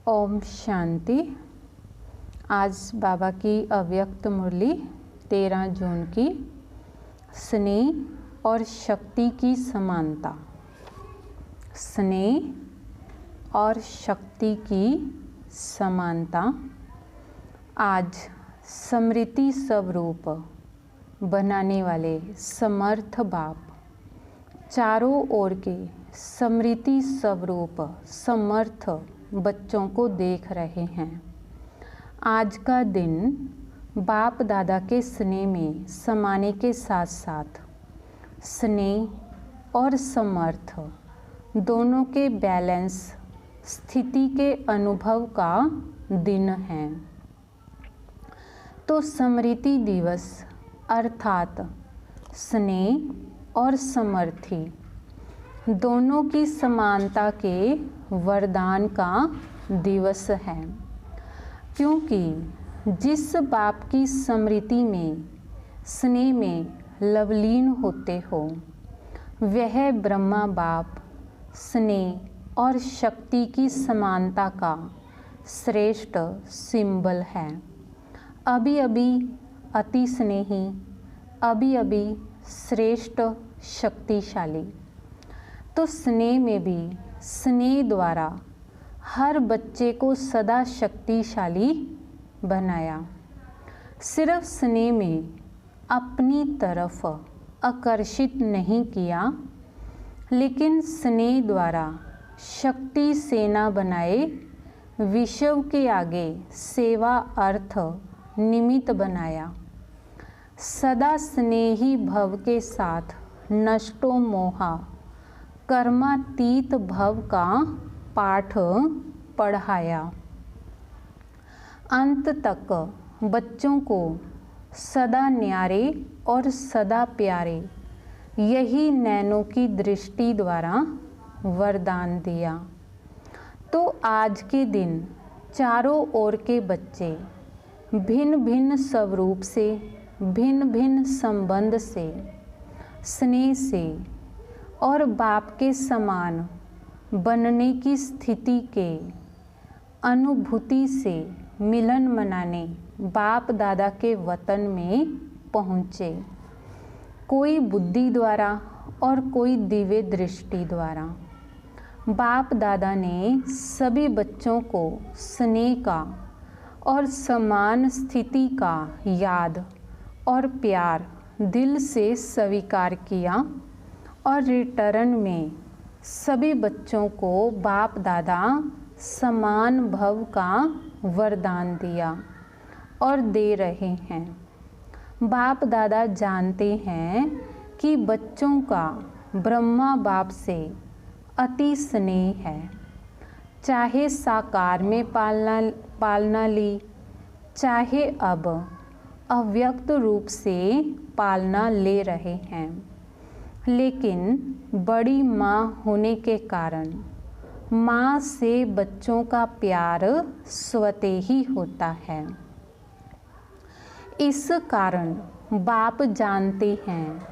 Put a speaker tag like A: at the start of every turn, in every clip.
A: ओम शांति। आज बाबा की अव्यक्त मुरली 13 जून की स्नेह और शक्ति की समानता। स्नेह और शक्ति की समानता। आज स्मृति स्वरूप बनाने वाले समर्थ बाप चारों ओर के स्मृति स्वरूप समर्थ बच्चों को देख रहे हैं। आज का दिन बाप दादा के स्नेह में समाने के साथ साथ स्नेह और समर्थ दोनों के बैलेंस स्थिति के अनुभव का दिन है। तो स्मृति दिवस अर्थात स्नेह और समर्थी दोनों की समानता के वरदान का दिवस है, क्योंकि जिस बाप की स्मृति में स्नेह में लवलीन होते हो वह ब्रह्मा बाप स्नेह और शक्ति की समानता का श्रेष्ठ सिंबल है। अभी अभी अति स्नेही, अभी अभी श्रेष्ठ शक्तिशाली। तो स्नेह में भी स्नेह द्वारा हर बच्चे को सदा शक्तिशाली बनाया। सिर्फ स्नेह में अपनी तरफ आकर्षित नहीं किया, लेकिन स्नेह द्वारा शक्ति सेना बनाए विश्व के आगे सेवा अर्थ निमित्त बनाया। सदा स्नेही भव के साथ नष्टो मोहा कर्मातीत भव का पाठ पढ़ाया। अंत तक बच्चों को सदा न्यारे और सदा प्यारे यही नैनों की दृष्टि द्वारा वरदान दिया। तो आज के दिन चारों ओर के बच्चे भिन्न भिन्न स्वरूप से, भिन्न भिन्न संबंध से, स्नेह से और बाप के समान बनने की स्थिति के अनुभूति से मिलन मनाने बाप दादा के वतन में पहुँचे। कोई बुद्धि द्वारा और कोई दिव्य दृष्टि द्वारा। बाप दादा ने सभी बच्चों को स्नेह का और समान स्थिति का याद और प्यार दिल से स्वीकार किया और रिटर्न में सभी बच्चों को बाप दादा समान भव का वरदान दिया और दे रहे हैं। बाप दादा जानते हैं कि बच्चों का ब्रह्मा बाप से अति स्नेह है। चाहे साकार में पालना ली, चाहे अब अव्यक्त रूप से पालना ले रहे हैं, लेकिन बड़ी माँ होने के कारण माँ से बच्चों का प्यार स्वतः ही होता है। इस कारण बाप जानते हैं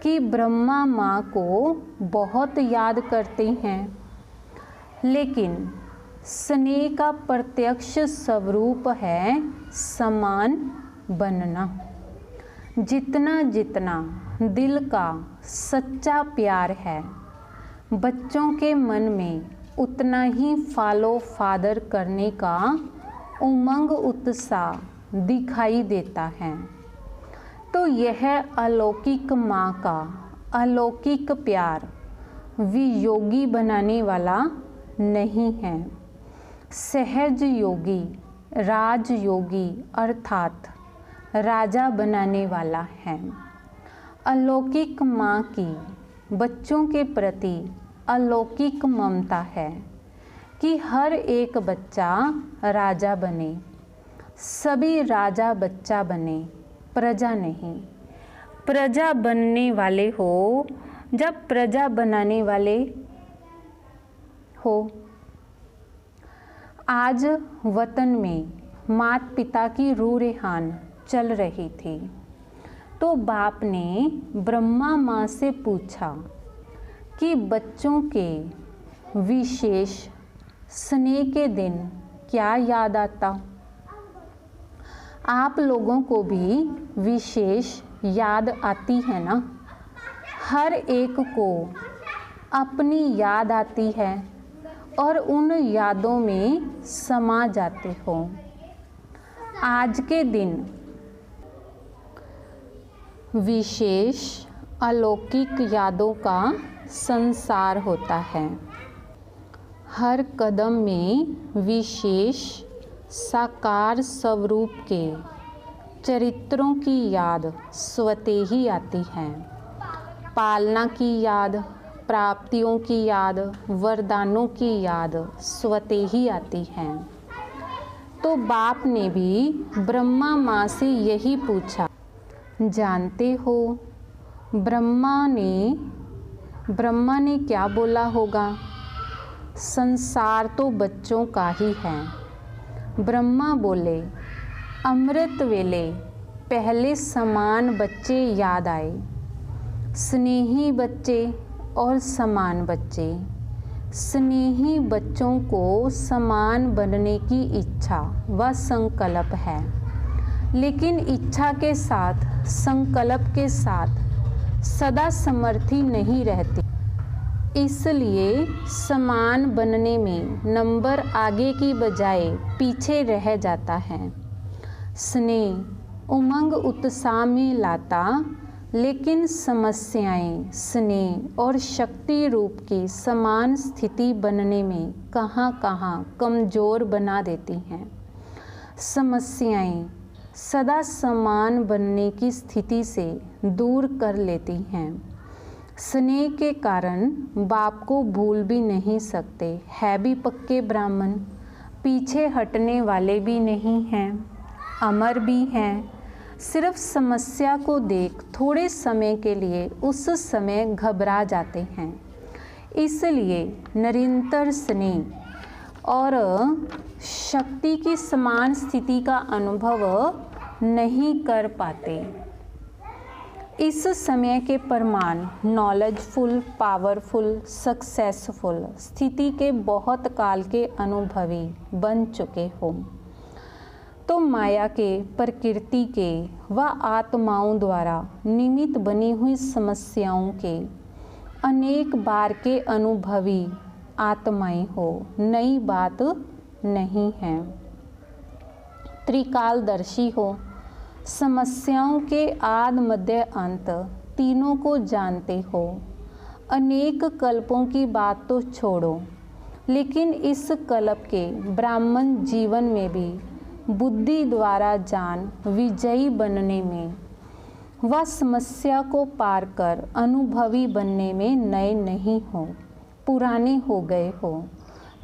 A: कि ब्रह्मा माँ को बहुत याद करते हैं, लेकिन स्नेह का प्रत्यक्ष स्वरूप है समान बनना। जितना जितना दिल का सच्चा प्यार है बच्चों के मन में, उतना ही फॉलो फादर करने का उमंग उत्साह दिखाई देता है। तो यह अलौकिक माँ का अलौकिक प्यार वियोगी बनाने वाला नहीं है, सहज योगी, राजयोगी अर्थात राजा बनाने वाला है। अलौकिक माँ की बच्चों के प्रति अलौकिक ममता है कि हर एक बच्चा राजा बने, सभी राजा बच्चा बने, प्रजा नहीं। प्रजा बनने वाले हो जब प्रजा बनाने वाले हो। आज वतन में माता पिता की रूह रेहान चल रही थी, तो बाप ने ब्रह्मा माँ से पूछा कि बच्चों के विशेष स्नेह के दिन क्या याद आता? आप लोगों को भी विशेष याद आती है ना? हर एक को अपनी याद आती है और उन यादों में समा जाते हो। आज के दिन विशेष अलौकिक यादों का संसार होता है। हर कदम में विशेष साकार स्वरूप के चरित्रों की याद स्वतः ही आती है। पालना की याद, प्राप्तियों की याद, वरदानों की याद स्वतः ही आती है। तो बाप ने भी ब्रह्मा माँ से यही पूछा, जानते हो ब्रह्मा ने क्या बोला होगा? संसार तो बच्चों का ही है। ब्रह्मा बोले, अमृत वेले पहले समान बच्चे याद आए, स्नेही बच्चे और समान बच्चे। स्नेही बच्चों को समान बनने की इच्छा व संकल्प है, लेकिन इच्छा के साथ, संकल्प के साथ सदा समर्थी नहीं रहती। इसलिए समान बनने में नंबर आगे की बजाय पीछे रह जाता है। स्नेह उमंग उत्साह में लाता, लेकिन समस्याएं स्नेह और शक्ति रूप की समान स्थिति बनने में कहाँ कमज़ोर बना देती हैं। समस्याएं सदा समान बनने की स्थिति से दूर कर लेती हैं। स्नेह के कारण बाप को भूल भी नहीं सकते, है भी पक्के ब्राह्मण, पीछे हटने वाले भी नहीं हैं, अमर भी हैं। सिर्फ समस्या को देख थोड़े समय के लिए उस समय घबरा जाते हैं। इसलिए निरंतर स्नेह और शक्ति की समान स्थिति का अनुभव नहीं कर पाते। इस समय के प्रमाण नॉलेजफुल, पावरफुल, सक्सेसफुल स्थिति के बहुत काल के अनुभवी बन चुके हो। तो माया के, प्रकृति के व आत्माओं द्वारा निमित्त बनी हुई समस्याओं के अनेक बार के अनुभवी आत्माएं हो, नई बात नहीं है। त्रिकालदर्शी हो, समस्याओं के आद मध्य अंत तीनों को जानते हो। अनेक कल्पों की बात तो छोड़ो, लेकिन इस कल्प के ब्राह्मण जीवन में भी बुद्धि द्वारा जान विजयी बनने में व समस्या को पार कर अनुभवी बनने में नए नहीं हो, पुराने हो गए हो।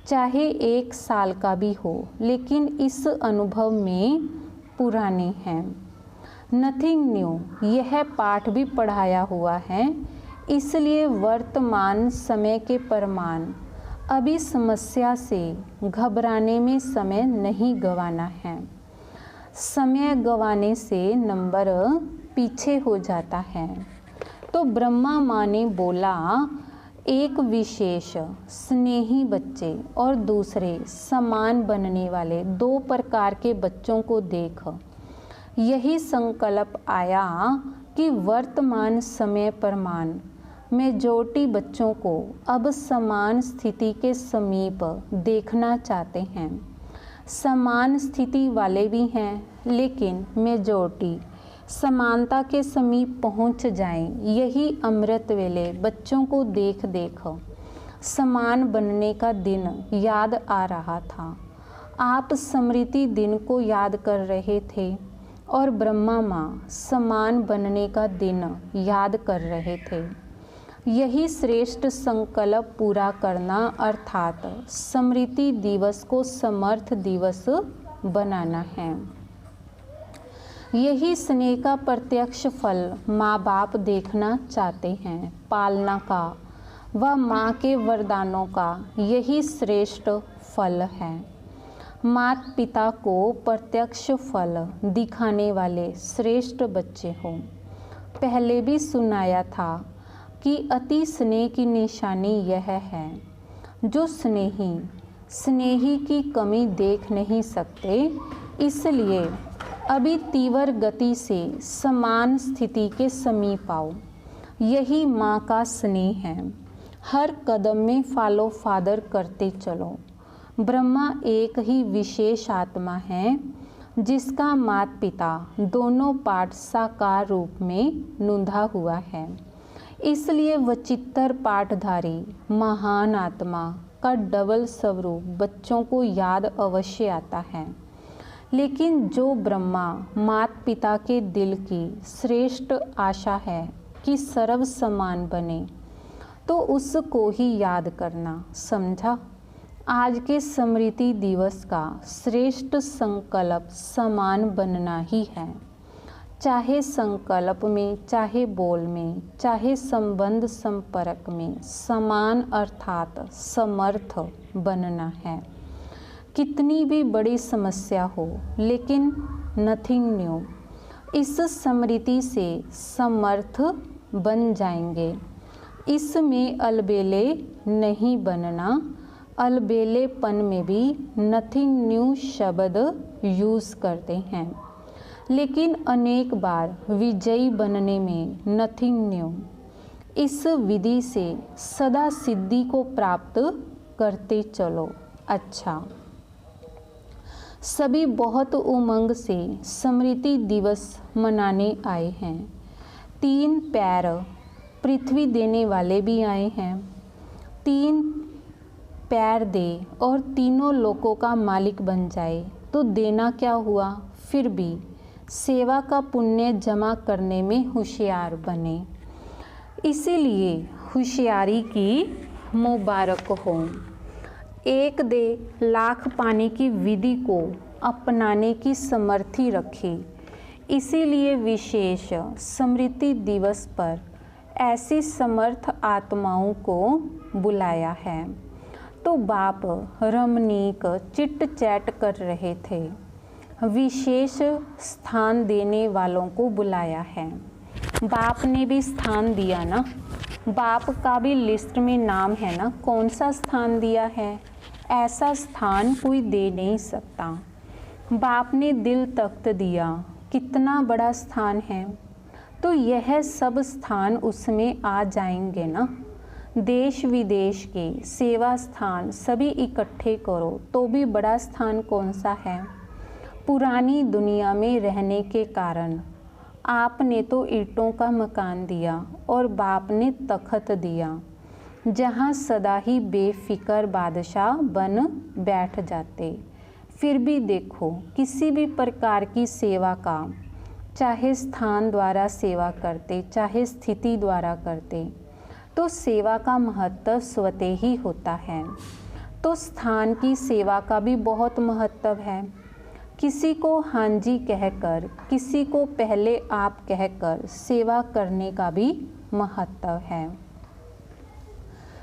A: चाहे 1 साल का भी हो, लेकिन इस अनुभव में पुराने हैं। नथिंग न्यू, यह पाठ भी पढ़ाया हुआ है। इसलिए वर्तमान समय के प्रमाण अभी समस्या से घबराने में समय नहीं गंवाना है। समय गंवाने से नंबर पीछे हो जाता है। तो ब्रह्मा माँ ने बोला, एक विशेष स्नेही बच्चे और दूसरे समान बनने वाले 2 प्रकार के बच्चों को देख यही संकल्प आया कि वर्तमान समय प्रमाण मेजॉरिटी बच्चों को अब समान स्थिति के समीप देखना चाहते हैं। समान स्थिति वाले भी हैं, लेकिन मेजॉरिटी समानता के समीप पहुंच जाएं। यही अमृत वेले बच्चों को देख समान बनने का दिन याद आ रहा था। आप स्मृति दिन को याद कर रहे थे और ब्रह्मा माँ समान बनने का दिन याद कर रहे थे। यही श्रेष्ठ संकल्प पूरा करना अर्थात स्मृति दिवस को समर्थ दिवस बनाना है। यही स्नेह का प्रत्यक्ष फल माँ बाप देखना चाहते हैं। पालना का व माँ के वरदानों का यही श्रेष्ठ फल है। माता पिता को प्रत्यक्ष फल दिखाने वाले श्रेष्ठ बच्चे हो। पहले भी सुनाया था कि अति स्नेह की निशानी यह है, जो स्नेही स्नेही की कमी देख नहीं सकते, इसलिए अभी तीव्र गति से समान स्थिति के समीप आओ। यही माँ का स्नेह है। हर कदम में फॉलो फादर करते चलो। ब्रह्मा एक ही विशेष आत्मा है जिसका माता पिता दोनों पाठ साकार रूप में नूंधा हुआ है। इसलिए वचित्तर पाठधारी महान आत्मा का डबल स्वरूप बच्चों को याद अवश्य आता है। लेकिन जो ब्रह्मा माता पिता के दिल की श्रेष्ठ आशा है कि सर्व समान बने, तो उसको ही याद करना, समझा। आज के स्मृति दिवस का श्रेष्ठ संकल्प समान बनना ही है। चाहे संकल्प में, चाहे बोल में, चाहे संबंध संपर्क में समान अर्थात समर्थ बनना है। कितनी भी बड़ी समस्या हो, लेकिन नथिंग न्यू। इस स्मृति से समर्थ बन जाएंगे। इसमें अलबेले नहीं बनना। अलबेलेपन में भी नथिंग न्यू शब्द यूज़ करते हैं, लेकिन अनेक बार विजयी बनने में नथिंग न्यू। इस विधि से सदा सिद्धि को प्राप्त करते चलो। अच्छा, सभी बहुत उमंग से स्मृति दिवस मनाने आए हैं। 3 पैर पृथ्वी देने वाले भी आए हैं। 3 पैर दे और तीनों लोकों का मालिक बन जाए तो देना क्या हुआ। फिर भी सेवा का पुण्य जमा करने में होशियार बने। इसीलिए होशियारी की मुबारक हो। एक दे लाख पाने की विधि को अपनाने की समर्थी रखी। इसीलिए विशेष स्मृति दिवस पर ऐसी समर्थ आत्माओं को बुलाया है। तो बाप रमणीक चिट चैट कर रहे थे। विशेष स्थान देने वालों को बुलाया है। बाप ने भी स्थान दिया ना। बाप का भी लिस्ट में नाम है ना। कौन सा स्थान दिया है? ऐसा स्थान कोई दे नहीं सकता। बाप ने दिल तख्त दिया, कितना बड़ा स्थान है। तो यह सब स्थान उसमें आ जाएंगे ना। देश विदेश के सेवा स्थान सभी इकट्ठे करो तो भी बड़ा स्थान कौन सा है। पुरानी दुनिया में रहने के कारण आपने तो ईंटों का मकान दिया और बाप ने तख्त दिया, जहाँ सदा ही बेफिक्र बादशाह बन बैठ जाते। फिर भी देखो, किसी भी प्रकार की सेवा का, चाहे स्थान द्वारा सेवा करते, चाहे स्थिति द्वारा करते, तो सेवा का महत्व स्वतः ही होता है। तो स्थान की सेवा का भी बहुत महत्व है। किसी को हाँ जी कहकर, किसी को पहले आप कहकर सेवा करने का भी महत्व है।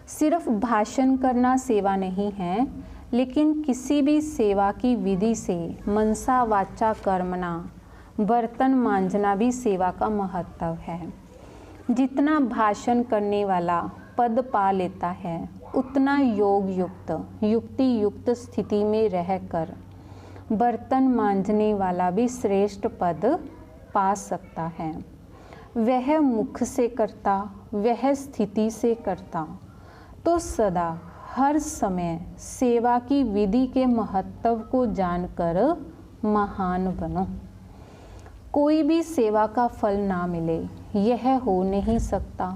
A: सिर्फ भाषण करना सेवा नहीं है, लेकिन किसी भी सेवा की विधि से मनसा वाचा कर्मणा, बर्तन मांजना भी सेवा का महत्व है। जितना भाषण करने वाला पद पा लेता है, उतना योग युक्त, युक्ति युक्त स्थिति में रहकर बर्तन मांजने वाला भी श्रेष्ठ पद पा सकता है। वह मुख से करता, वह स्थिति से करता, तो सदा हर समय सेवा की विधि के महत्व को जानकर महान बनो। कोई भी सेवा का फल ना मिले, यह हो नहीं सकता,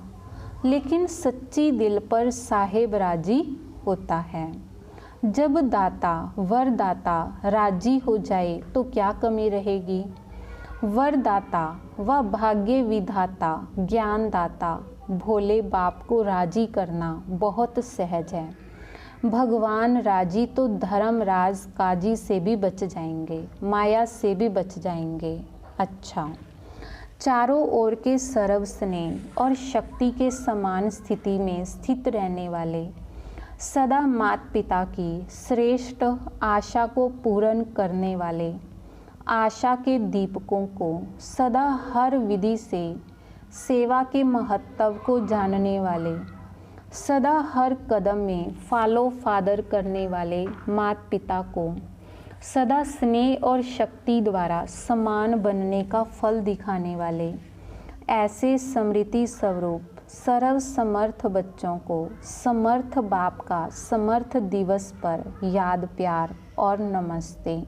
A: लेकिन सच्ची दिल पर साहेब राजी होता है। जब दाता वरदाता राजी हो जाए तो क्या कमी रहेगी। वरदाता व भाग्य विधाता ज्ञानदाता भोले बाप को राजी करना बहुत सहज है। भगवान राजी तो धर्मराज काजी से भी बच जाएंगे, माया से भी बच जाएंगे। अच्छा, चारों ओर के सर्व स्नेह और शक्ति के समान स्थिति में स्थित रहने वाले, सदा माता पिता की श्रेष्ठ आशा को पूर्ण करने वाले, आशा के दीपकों को सदा हर विधि से सेवा के महत्व को जानने वाले, सदा हर कदम में फॉलो फादर करने वाले माता पिता को सदा स्नेह और शक्ति द्वारा समान बनने का फल दिखाने वाले ऐसे स्मृति स्वरूप सर्व समर्थ बच्चों को समर्थ बाप का समर्थ दिवस पर याद प्यार और नमस्ते।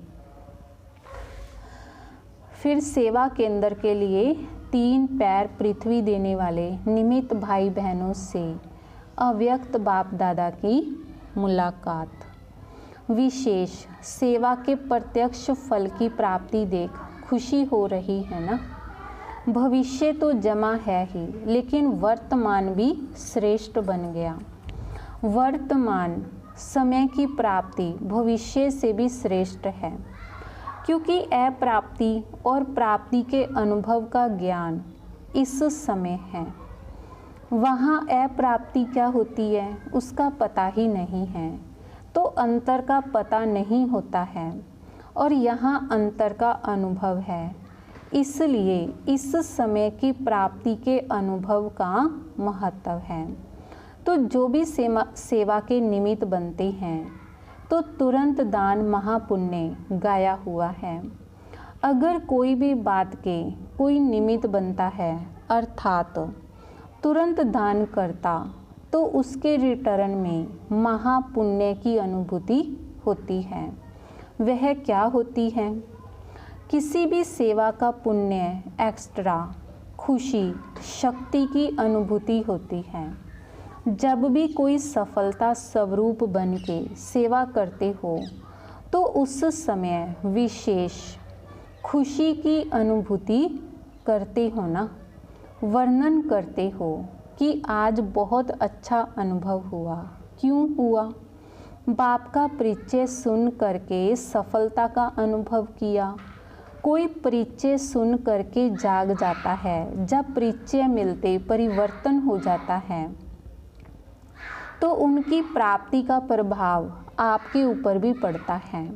A: फिर सेवा केंद्र के लिए 3 पैर पृथ्वी देने वाले निमित्त भाई बहनों से अव्यक्त बाप दादा की मुलाकात। विशेष सेवा के प्रत्यक्ष फल की प्राप्ति देख खुशी हो रही है ना। भविष्य तो जमा है ही, लेकिन वर्तमान भी श्रेष्ठ बन गया। वर्तमान समय की प्राप्ति भविष्य से भी श्रेष्ठ है, क्योंकि अप्राप्ति और प्राप्ति के अनुभव का ज्ञान इस समय है। वहाँ अप्राप्ति क्या होती है उसका पता ही नहीं है, तो अंतर का पता नहीं होता है, और यहाँ अंतर का अनुभव है। इसलिए इस समय की प्राप्ति के अनुभव का महत्व है। तो जो भी सेवा के निमित्त बनते हैं तो तुरंत दान महापुण्य गाया हुआ है। अगर कोई भी बात के कोई निमित्त बनता है अर्थात तुरंत दान करता, तो उसके रिटर्न में महापुण्य की अनुभूति होती है। वह क्या होती है? किसी भी सेवा का पुण्य एक्स्ट्रा खुशी शक्ति की अनुभूति होती है। जब भी कोई सफलता स्वरूप बन के सेवा करते हो तो उस समय विशेष खुशी की अनुभूति करते हो ना। वर्णन करते हो कि आज बहुत अच्छा अनुभव हुआ। क्यों हुआ? बाप का परिचय सुन करके सफलता का अनुभव किया। कोई परिचय सुन करके जाग जाता है, जब परिचय मिलते परिवर्तन हो जाता है तो उनकी प्राप्ति का प्रभाव आपके ऊपर भी पड़ता है।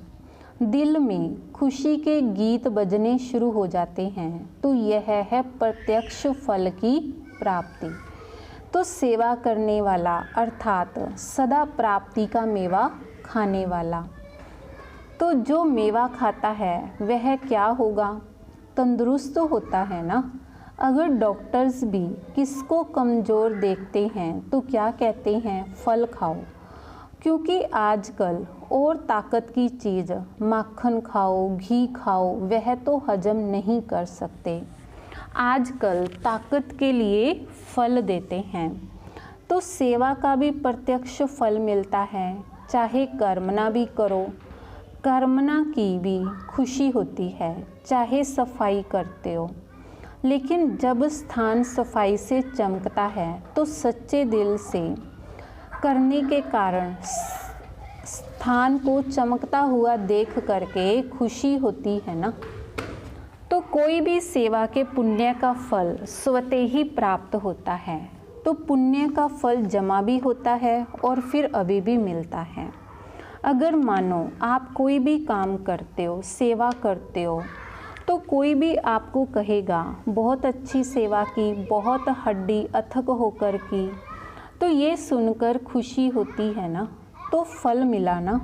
A: दिल में खुशी के गीत बजने शुरू हो जाते हैं, तो यह है प्रत्यक्ष फल की प्राप्ति। तो सेवा करने वाला अर्थात सदा प्राप्ति का मेवा खाने वाला। तो जो मेवा खाता है वह क्या होगा? तंदुरुस्त होता है ना। अगर डॉक्टर्स भी किसको कमज़ोर देखते हैं तो क्या कहते हैं? फल खाओ। क्योंकि आजकल और ताकत की चीज़ माखन खाओ, घी खाओ, वह तो हजम नहीं कर सकते। आजकल ताकत के लिए फल देते हैं। तो सेवा का भी प्रत्यक्ष फल मिलता है। चाहे कर्मना भी करो, कर्मना की भी खुशी होती है। चाहे सफाई करते हो, लेकिन जब स्थान सफाई से चमकता है तो सच्चे दिल से करने के कारण स्थान को चमकता हुआ देख करके खुशी होती है ना। तो कोई भी सेवा के पुण्य का फल स्वतः ही प्राप्त होता है। तो पुण्य का फल जमा भी होता है और फिर अभी भी मिलता है। अगर मानो आप कोई भी काम करते हो, सेवा करते हो, तो कोई भी आपको कहेगा बहुत अच्छी सेवा की, बहुत हड्डी अथक होकर की, तो ये सुनकर खुशी होती है ना। तो फल मिला ना।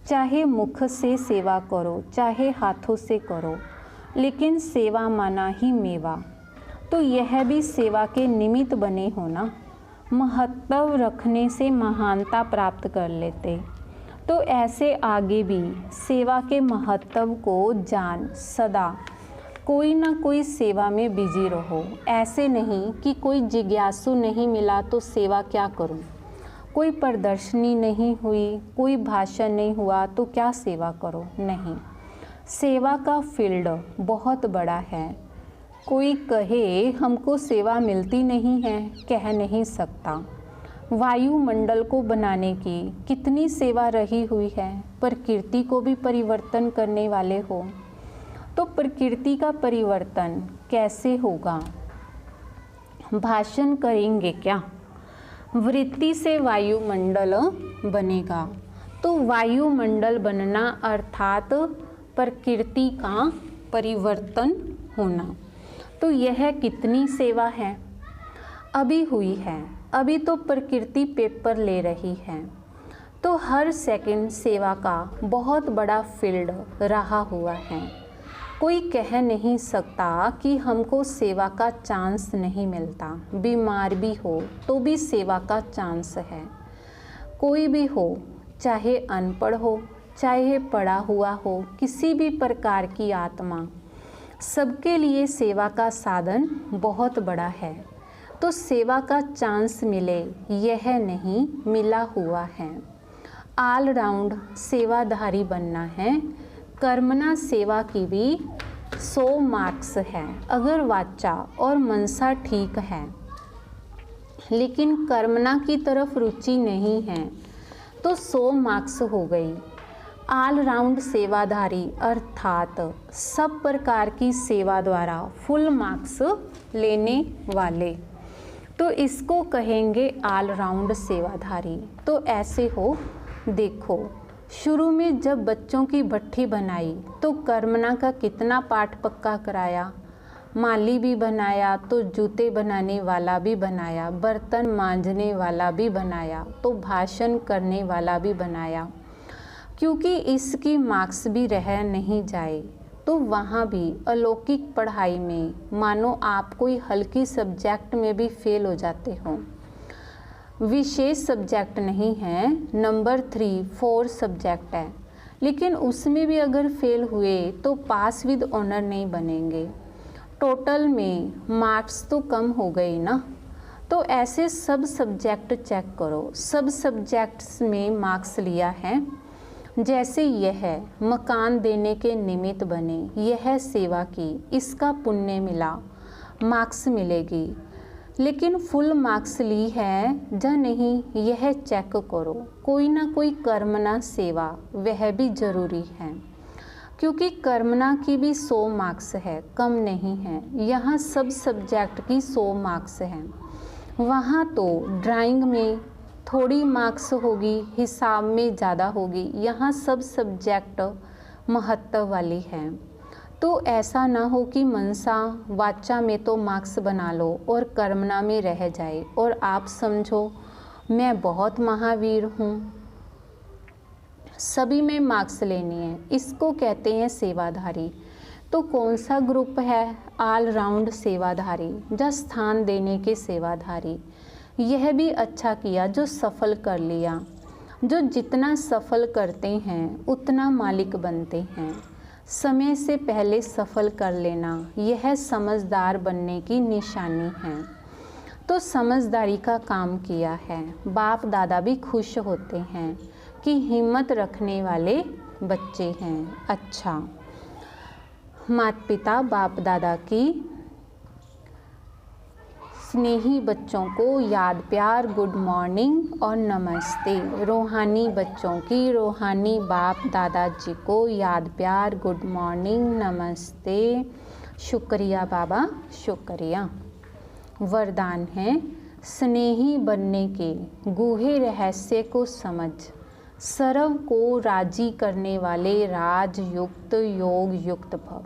A: चाहे मुख से सेवा करो, चाहे हाथों से करो, लेकिन सेवा माना ही मेवा। तो यह भी सेवा के निमित्त बने हो ना। महत्व रखने से महानता प्राप्त कर लेते। तो ऐसे आगे भी सेवा के महत्व को जान सदा कोई ना कोई सेवा में बिजी रहो। ऐसे नहीं कि कोई जिज्ञासु नहीं मिला तो सेवा क्या करूं, कोई प्रदर्शनी नहीं हुई, कोई भाषण नहीं हुआ तो क्या सेवा करो। नहीं, सेवा का फील्ड बहुत बड़ा है। कोई कहे हमको सेवा मिलती नहीं है, कह नहीं सकता। वायुमंडल को बनाने की कितनी सेवा रही हुई है। प्रकृति को भी परिवर्तन करने वाले हो, तो प्रकृति का परिवर्तन कैसे होगा? भाषण करेंगे क्या? वृत्ति से वायुमंडल बनेगा। तो वायुमंडल बनना अर्थात प्रकृति का परिवर्तन होना। तो यह कितनी सेवा है? अभी हुई है। अभी तो प्रकृति पेपर ले रही है। तो हर सेकंड सेवा का बहुत बड़ा फील्ड रहा हुआ है। कोई कह नहीं सकता कि हमको सेवा का चांस नहीं मिलता। बीमार भी हो तो भी सेवा का चांस है। कोई भी हो, चाहे अनपढ़ हो चाहे पढ़ा हुआ हो, किसी भी प्रकार की आत्मा, सबके लिए सेवा का साधन बहुत बड़ा है। तो सेवा का चांस मिले यह नहीं मिला हुआ है। ऑल राउंड सेवाधारी बनना है। कर्मणा सेवा की भी 100 मार्क्स है। अगर वाचा और मनसा ठीक है लेकिन कर्मणा की तरफ रुचि नहीं है तो 100 मार्क्स हो गई। ऑल राउंड सेवाधारी अर्थात सब प्रकार की सेवा द्वारा फुल मार्क्स लेने वाले, तो इसको कहेंगे ऑल राउंड सेवाधारी। तो ऐसे हो, देखो शुरू में जब बच्चों की भट्ठी बनाई तो कर्मणा का कितना पाठ पक्का कराया, माली भी बनाया तो जूते बनाने वाला भी बनाया, बर्तन मांजने वाला भी बनाया, तो भाषण करने वाला भी बनाया, क्योंकि इसकी मार्क्स भी रह नहीं जाए। तो वहाँ भी अलौकिक पढ़ाई में मानो आप कोई हल्की सब्जेक्ट में भी फेल हो जाते हो, विशेष सब्जेक्ट नहीं है, नंबर 3, 4 सब्जेक्ट है, लेकिन उसमें भी अगर फेल हुए तो पास विद ऑनर नहीं बनेंगे। टोटल में मार्क्स तो कम हो गई ना। तो ऐसे सब सब्जेक्ट चेक करो, सब सब्जेक्ट्स में मार्क्स लिया है। जैसे यह मकान देने के निमित्त बने, यह सेवा की, इसका पुण्य मिला, मार्क्स मिलेगी। लेकिन फुल मार्क्स ली है या नहीं यह चेक करो। कोई ना कोई कर्मणा सेवा वह भी जरूरी है, क्योंकि कर्मणा की भी 100 मार्क्स है, कम नहीं है। यहाँ सब सब्जेक्ट की 100 मार्क्स हैं। वहाँ तो ड्राइंग में थोड़ी मार्क्स होगी, हिसाब में ज़्यादा होगी। यहाँ सब सब्जेक्ट महत्व वाली है। तो ऐसा ना हो कि मनसा वाचा में तो मार्क्स बना लो और कर्मणा में रह जाए और आप समझो मैं बहुत महावीर हूँ, सभी में मार्क्स लेनी है। इसको कहते हैं सेवाधारी। तो कौन सा ग्रुप है? ऑल राउंड सेवाधारी, या स्थान देने के सेवाधारी। यह भी अच्छा किया जो सफल कर लिया। जो जितना सफल करते हैं उतना मालिक बनते हैं। समय से पहले सफल कर लेना यह समझदार बनने की निशानी है। तो समझदारी का काम किया है। बाप दादा भी खुश होते हैं कि हिम्मत रखने वाले बच्चे हैं। अच्छा, माता पिता बाप दादा की स्नेही बच्चों को याद प्यार गुड मॉर्निंग और नमस्ते। रूहानी बच्चों की रूहानी बाप दादाजी को याद प्यार गुड मॉर्निंग नमस्ते। शुक्रिया बाबा, शुक्रिया। वरदान है स्नेही बनने के गूढ़े रहस्य को समझ, सर्व को राजी करने वाले राजयुक्त योग युक्त भव।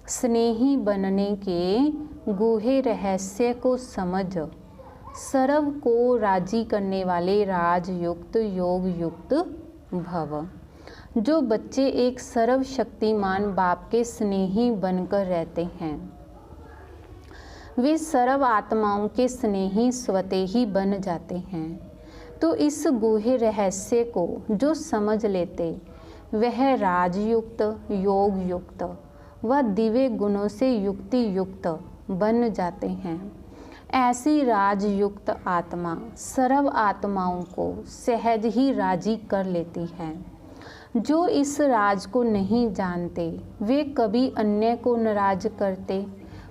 A: स्नेही बनने के गूढ़े रहस्य को समझ, सर्व को राजी करने वाले राजयुक्त योग युक्त भव। जो बच्चे एक सर्वशक्तिमान बाप के स्नेही बनकर रहते हैं वे सर्व आत्माओं के स्नेही स्वतः ही बन जाते हैं। तो इस गूढ़े रहस्य को जो समझ लेते वह राजयुक्त योग युक्त व दिव्य गुणों से युक्ति युक्त बन जाते हैं। ऐसी राजयुक्त आत्मा सर्व आत्माओं को सहज ही राजी कर लेती है। जो इस राज को नहीं जानते वे कभी अन्य को नाराज करते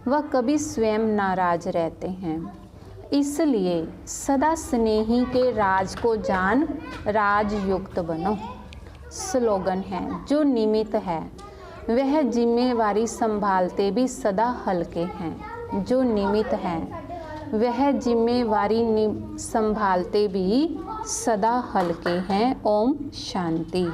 A: व कभी स्वयं नाराज रहते हैं। इसलिए सदा स्नेही के राज को जान राजयुक्त बनो। स्लोगन है जो निमित्त है वह जिम्मेवारी संभालते भी सदा हल्के हैं। जो निमित्त है वह जिम्मेवारी संभालते भी सदा हल्के हैं। ओम शांति।